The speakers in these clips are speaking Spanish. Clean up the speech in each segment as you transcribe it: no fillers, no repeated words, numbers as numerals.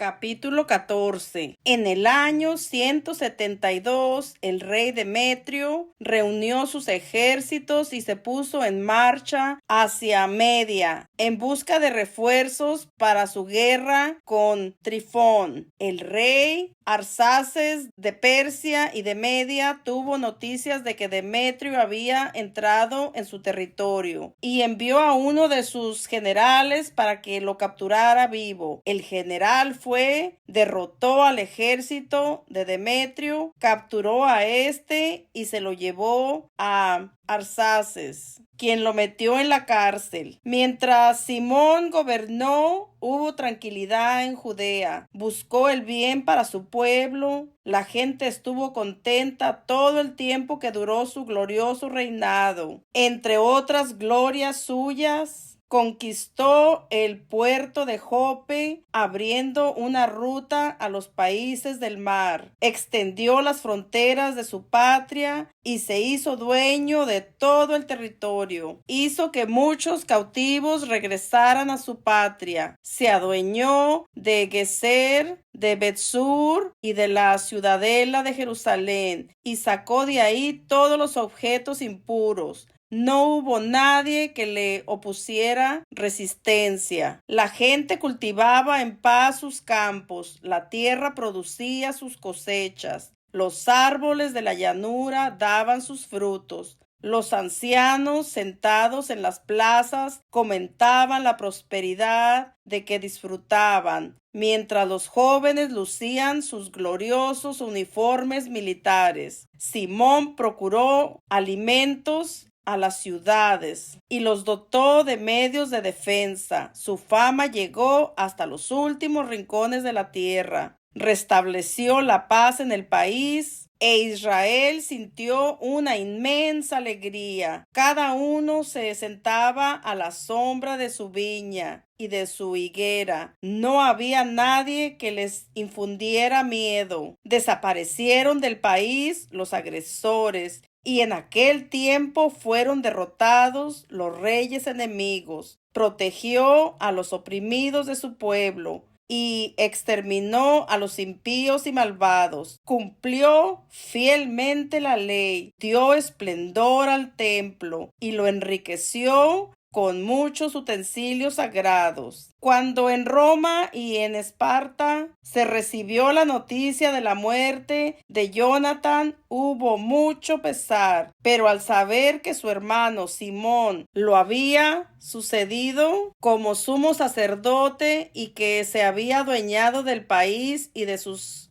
Capítulo 14. En el año 172, el rey Demetrio reunió sus ejércitos y se puso en marcha hacia Media en busca de refuerzos para su guerra con Trifón. El rey Arsaces de Persia y de Media tuvo noticias de que Demetrio había entrado en su territorio y envió a uno de sus generales para que lo capturara vivo. El general derrotó al ejército de Demetrio, capturó a este y se lo llevó a Arsaces, quien lo metió en la cárcel. Mientras Simón gobernó, hubo tranquilidad en Judea. Buscó el bien para su pueblo. La gente estuvo contenta todo el tiempo que duró su glorioso reinado. Entre otras glorias suyas, conquistó el puerto de Jope, abriendo una ruta a los países del mar. Extendió las fronteras de su patria y se hizo dueño de todo el territorio. Hizo que muchos cautivos regresaran a su patria. Se adueñó de Geser, de Betsur y de la ciudadela de Jerusalén, y sacó de ahí todos los objetos impuros. No hubo nadie que le opusiera resistencia. La gente cultivaba en paz sus campos, la tierra producía sus cosechas, los árboles de la llanura daban sus frutos. Los ancianos sentados en las plazas comentaban la prosperidad de que disfrutaban, mientras los jóvenes lucían sus gloriosos uniformes militares. Simón procuró alimentos a las ciudades y los dotó de medios de defensa. Su fama llegó hasta los últimos rincones de la tierra. Restableció la paz en el país e Israel sintió una inmensa alegría. Cada uno se sentaba a la sombra de su viña y de su higuera. No había nadie que les infundiera miedo. Desaparecieron del país los agresores y en aquel tiempo fueron derrotados los reyes enemigos. Protegió a los oprimidos de su pueblo y exterminó a los impíos y malvados. Cumplió fielmente la ley, dio esplendor al templo y lo enriqueció con muchos utensilios sagrados. Cuando en Roma y en Esparta se recibió la noticia de la muerte de Jonatán, hubo mucho pesar, pero al saber que su hermano Simón lo había sucedido como sumo sacerdote y que se había adueñado del país y de sus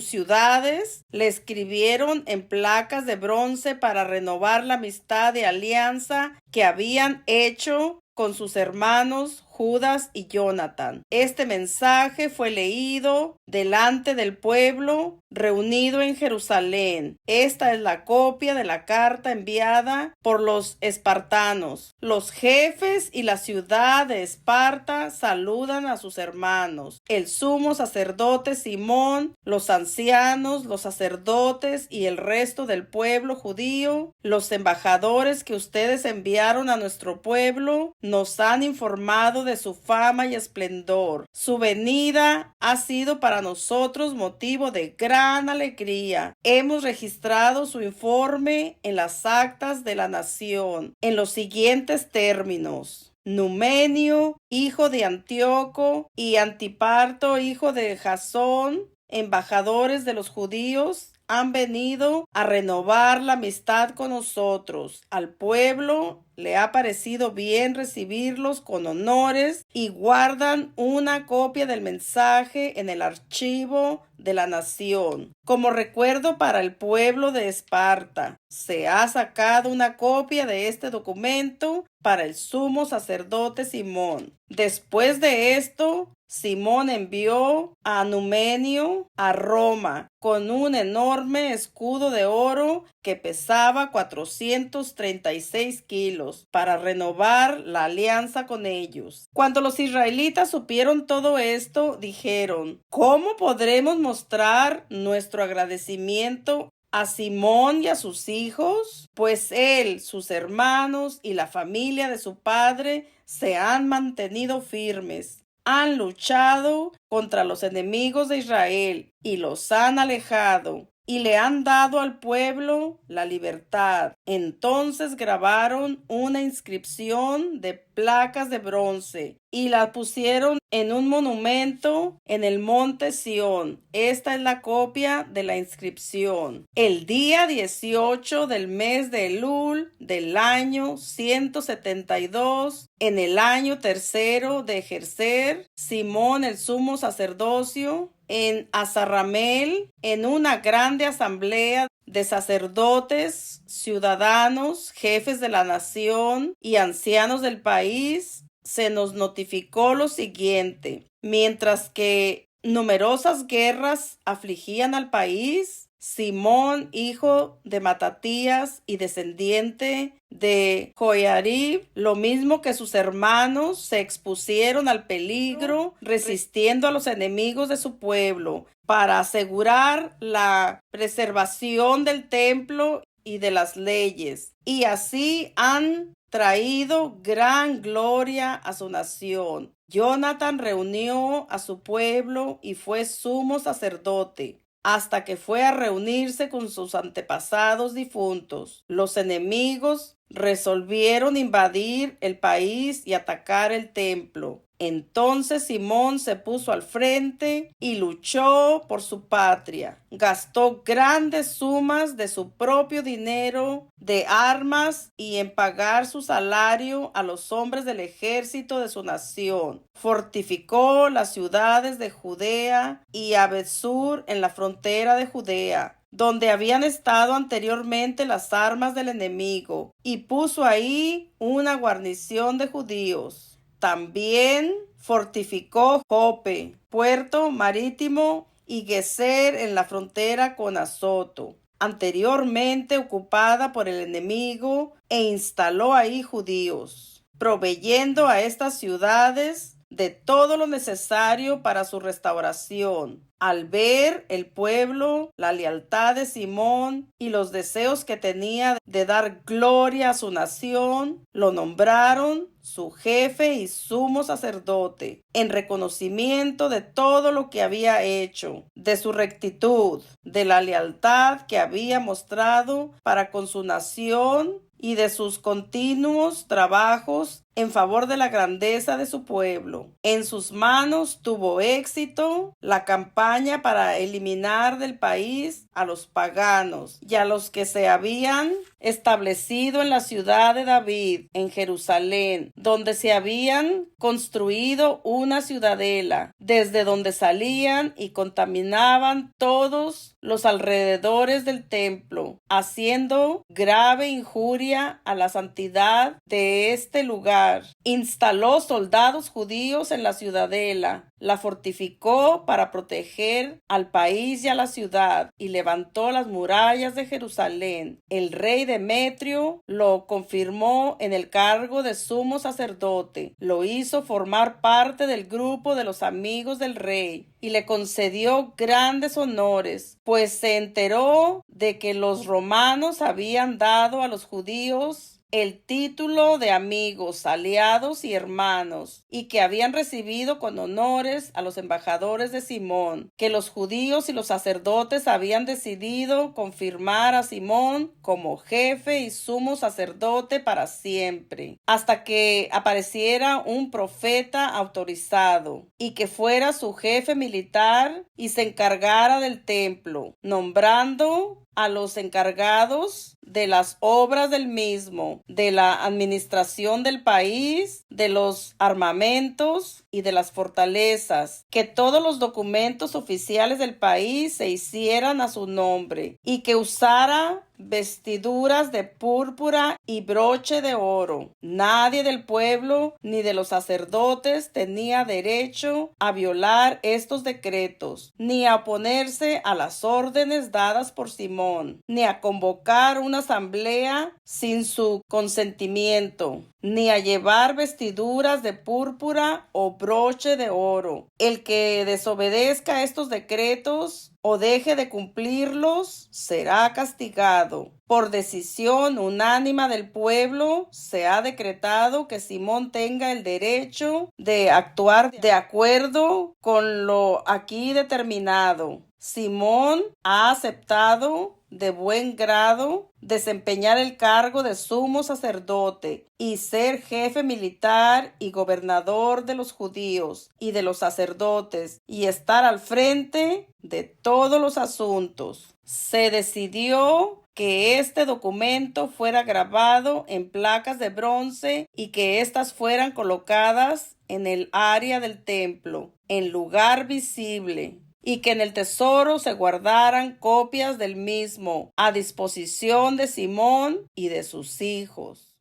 ciudades, le escribieron en placas de bronce para renovar la amistad de alianza que habían hecho con sus hermanos Judas y Jonatán. Este mensaje fue leído delante del pueblo reunido en Jerusalén. Esta es la copia de la carta enviada por los espartanos. Los jefes y la ciudad de Esparta saludan a sus hermanos. El sumo sacerdote Simón, los ancianos, los sacerdotes y el resto del pueblo judío, los embajadores que ustedes enviaron a nuestro pueblo, nos han informado de su fama y esplendor. Su venida ha sido para nosotros motivo de gran alegría. Hemos registrado su informe en las actas de la nación en los siguientes términos: Numenio, hijo de Antíoco, y Antiparto, hijo de Jasón, embajadores de los judíos, han venido a renovar la amistad con nosotros. Al pueblo le ha parecido bien recibirlos con honores y guardan una copia del mensaje en el archivo de la nación. Como recuerdo para el pueblo de Esparta, se ha sacado una copia de este documento para el sumo sacerdote Simón. Después de esto, Simón envió a Numenio a Roma con un enorme escudo de oro que pesaba 436 kilos para renovar la alianza con ellos. Cuando los israelitas supieron todo esto, dijeron: ¿cómo podremos mostrar nuestro agradecimiento a Simón y a sus hijos? Pues él, sus hermanos y la familia de su padre se han mantenido firmes. han luchado contra los enemigos de Israel y los han alejado, y le han dado al pueblo la libertad. Entonces grabaron una inscripción de placas de bronce y la pusieron en un monumento en el monte Sión. Esta es la copia de la inscripción. El día 18 del mes de Elul del año 172, en el año tercero de ejercer Simón el sumo sacerdocio, en Azarramel, en una grande asamblea de sacerdotes, ciudadanos, jefes de la nación y ancianos del país, se nos notificó lo siguiente: mientras que numerosas guerras afligían al país, Simón, hijo de Matatías y descendiente de Joiarib, lo mismo que sus hermanos, se expusieron al peligro, resistiendo a los enemigos de su pueblo, para asegurar la preservación del templo y de las leyes. Y así han traído gran gloria a su nación. Jonatán reunió a su pueblo y fue sumo sacerdote, hasta que fue a reunirse con sus antepasados difuntos. Los enemigos resolvieron invadir el país y atacar el templo. Entonces Simón se puso al frente y luchó por su patria. Gastó grandes sumas de su propio dinero, de armas y en pagar su salario a los hombres del ejército de su nación. Fortificó las ciudades de Judea y Abed-sur en la frontera de Judea, donde habían estado anteriormente las armas del enemigo, y puso ahí una guarnición de judíos. También fortificó Jope, puerto marítimo, y Geser en la frontera con Azoto, anteriormente ocupada por el enemigo, e instaló ahí judíos, proveyendo a estas ciudades de todo lo necesario para su restauración. Al ver el pueblo la lealtad de Simón y los deseos que tenía de dar gloria a su nación, lo nombraron su jefe y sumo sacerdote, en reconocimiento de todo lo que había hecho, de su rectitud, de la lealtad que había mostrado para con su nación y de sus continuos trabajos en favor de la grandeza de su pueblo. En sus manos tuvo éxito la campaña para eliminar del país a los paganos y a los que se habían establecido en la ciudad de David, en Jerusalén, donde se habían construido una ciudadela, desde donde salían y contaminaban todos los alrededores del templo, haciendo grave injuria a la santidad de este lugar. Instaló soldados judíos en la ciudadela, la fortificó para proteger al país y a la ciudad, y levantó las murallas de Jerusalén. El rey Demetrio lo confirmó en el cargo de sumo sacerdote, lo hizo formar parte del grupo de los amigos del rey, y le concedió grandes honores, pues se enteró de que los romanos habían dado a los judíos el título de amigos, aliados y hermanos, y que habían recibido con honores a los embajadores de Simón, que los judíos y los sacerdotes habían decidido confirmar a Simón como jefe y sumo sacerdote para siempre, hasta que apareciera un profeta autorizado, y que fuera su jefe militar y se encargara del templo, nombrando a los encargados de las obras del mismo, de la administración del país, de los armamentos y de las fortalezas, que todos los documentos oficiales del país se hicieran a su nombre, y que usara vestiduras de púrpura y broche de oro. Nadie del pueblo ni de los sacerdotes tenía derecho a violar estos decretos, ni a oponerse a las órdenes dadas por Simón, ni a convocar una asamblea sin su consentimiento, ni a llevar vestiduras de púrpura o broche de oro. El que desobedezca estos decretos o deje de cumplirlos, será castigado. Por decisión unánime del pueblo, se ha decretado que Simón tenga el derecho de actuar de acuerdo con lo aquí determinado. Simón ha aceptado de buen grado desempeñar el cargo de sumo sacerdote y ser jefe militar y gobernador de los judíos y de los sacerdotes y estar al frente de todos los asuntos. Se decidió que este documento fuera grabado en placas de bronce y que éstas fueran colocadas en el área del templo, en lugar visible, y que en el tesoro se guardaran copias del mismo a disposición de Simón y de sus hijos.